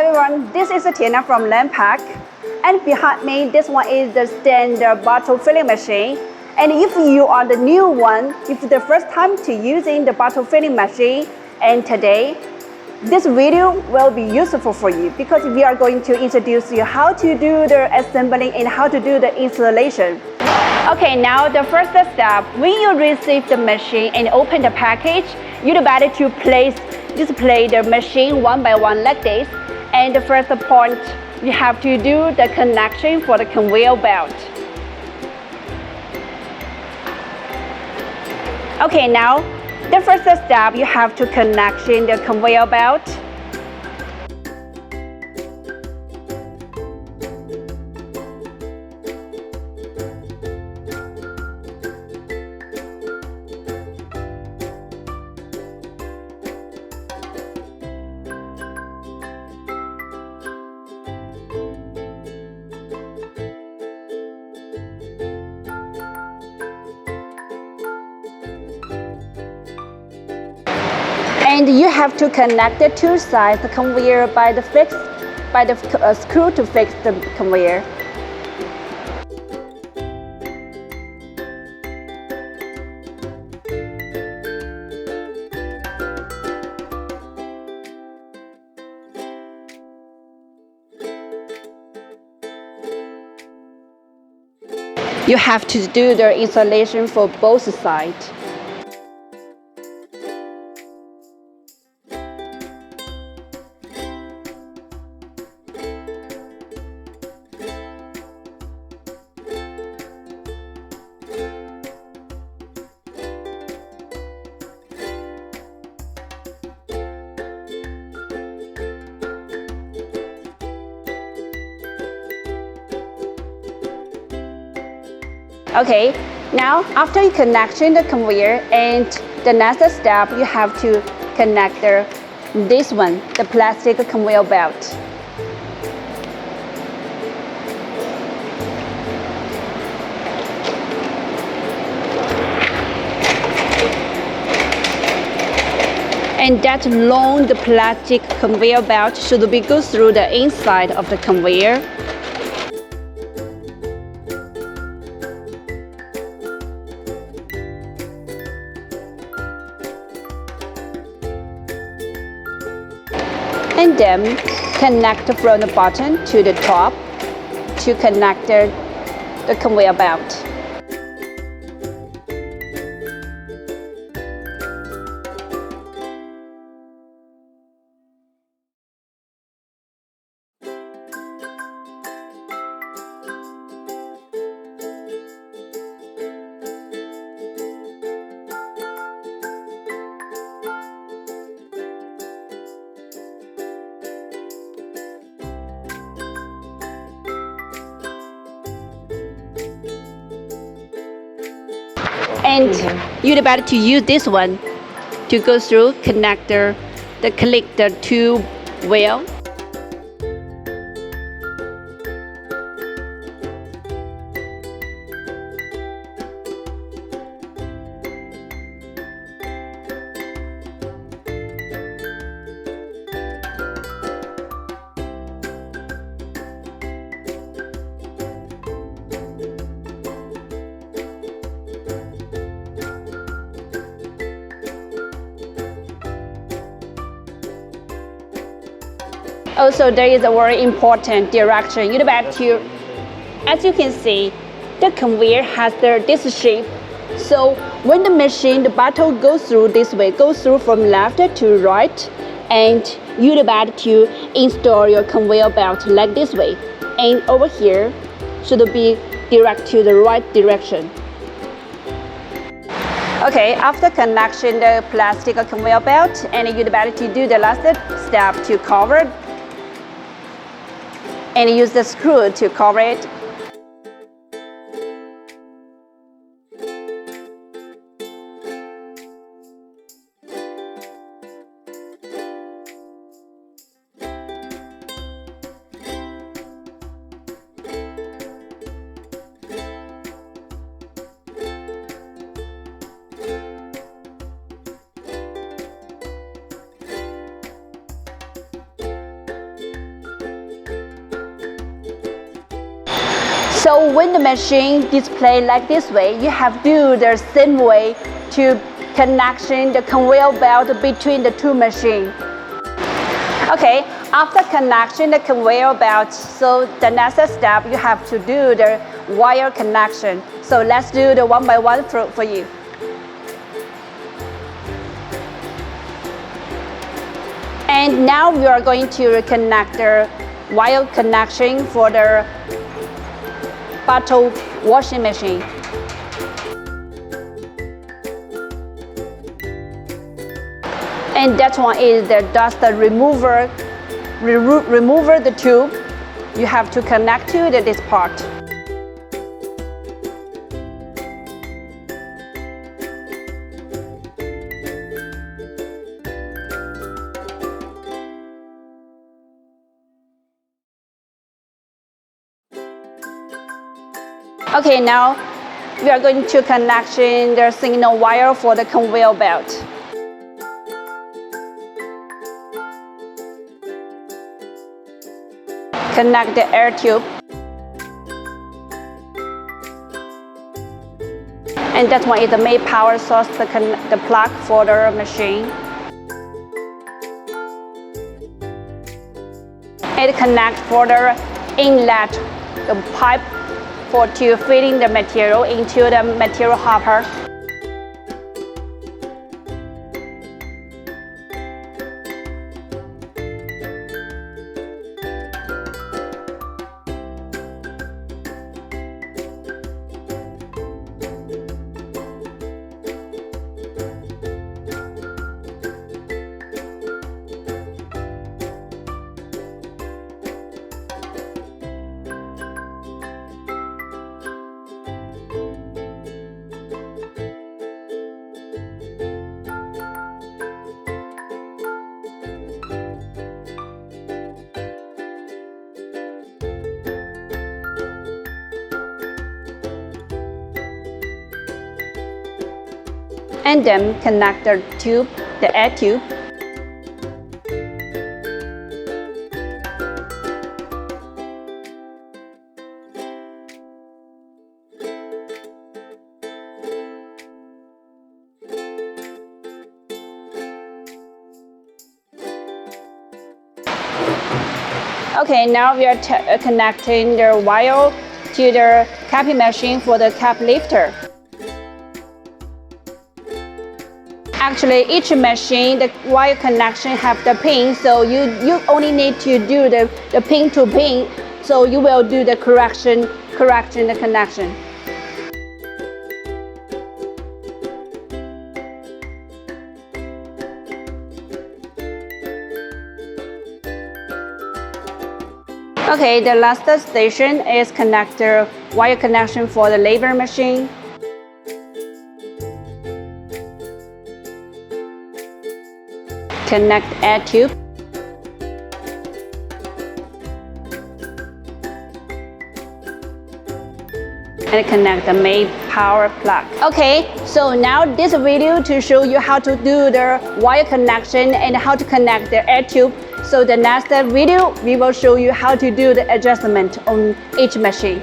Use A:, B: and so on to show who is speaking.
A: everyone, this is Tiana from Landpack, and behind me this one is the standard bottle filling machine. And if you are the new one, if the first time to using the bottle filling machine, and today this video will be useful for you because we are going to introduce you how to do the assembling and how to do the installation. Okay, now the first step, when you receive the machine and open the package, you're better to display the machine one by one like this. And the first point, you have to do the connection for the conveyor belt. Okay, now the first step, you have to connect the conveyor belt. And you have to connect the two sides of the conveyor by the screw to fix the conveyor. You have to do the installation for both sides. Okay, now after you connection the conveyor, and the next step, you have to connect this one, the plastic conveyor belt. And that long the plastic conveyor belt should be go through the inside of the conveyor. And then connect from the bottom to the top to connect the conveyor belt. And you'd better to use this one to go through connector, click the two wheel. Also, there is a very important direction. You'd better to, as you can see, the conveyor has this shape. So when the machine, the bottle goes through this way, goes through from left to right, and you'd better to install your conveyor belt like this way. And over here should be direct to the right direction. Okay, after connection the plastic conveyor belt, and you'd better to do the last step to cover and use the screw to cover it. So when the machine display like this way, you have to do the same way to connection the conveyor belt between the two machines. Okay, after connection the conveyor belt, so the next step you have to do the wire connection. So let's do the one by one for you. And now we are going to reconnect the wire connection for the bottle washing machine. And that one is the dust remover, the tube. You have to connect to this part. Okay, now we are going to connect the signal wire for the conveyor belt. Connect the air tube. And that one is the main power source, the plug for the machine. It connects for the inlet, the pipe to feeding the material into the material hopper. And then connect the tube, the air tube. Okay, now we are connecting the wire to the capping machine for the cap lifter. Actually, each machine, the wire connection have the pin, so you only need to do the pin to pin, so you will do the correction the connection. Okay, the last station is connect the wire connection for the labor machine. Connect air tube. And connect the main power plug. Okay, so now this video to show you how to do the wire connection and how to connect the air tube. So the next video, we will show you how to do the adjustment on each machine.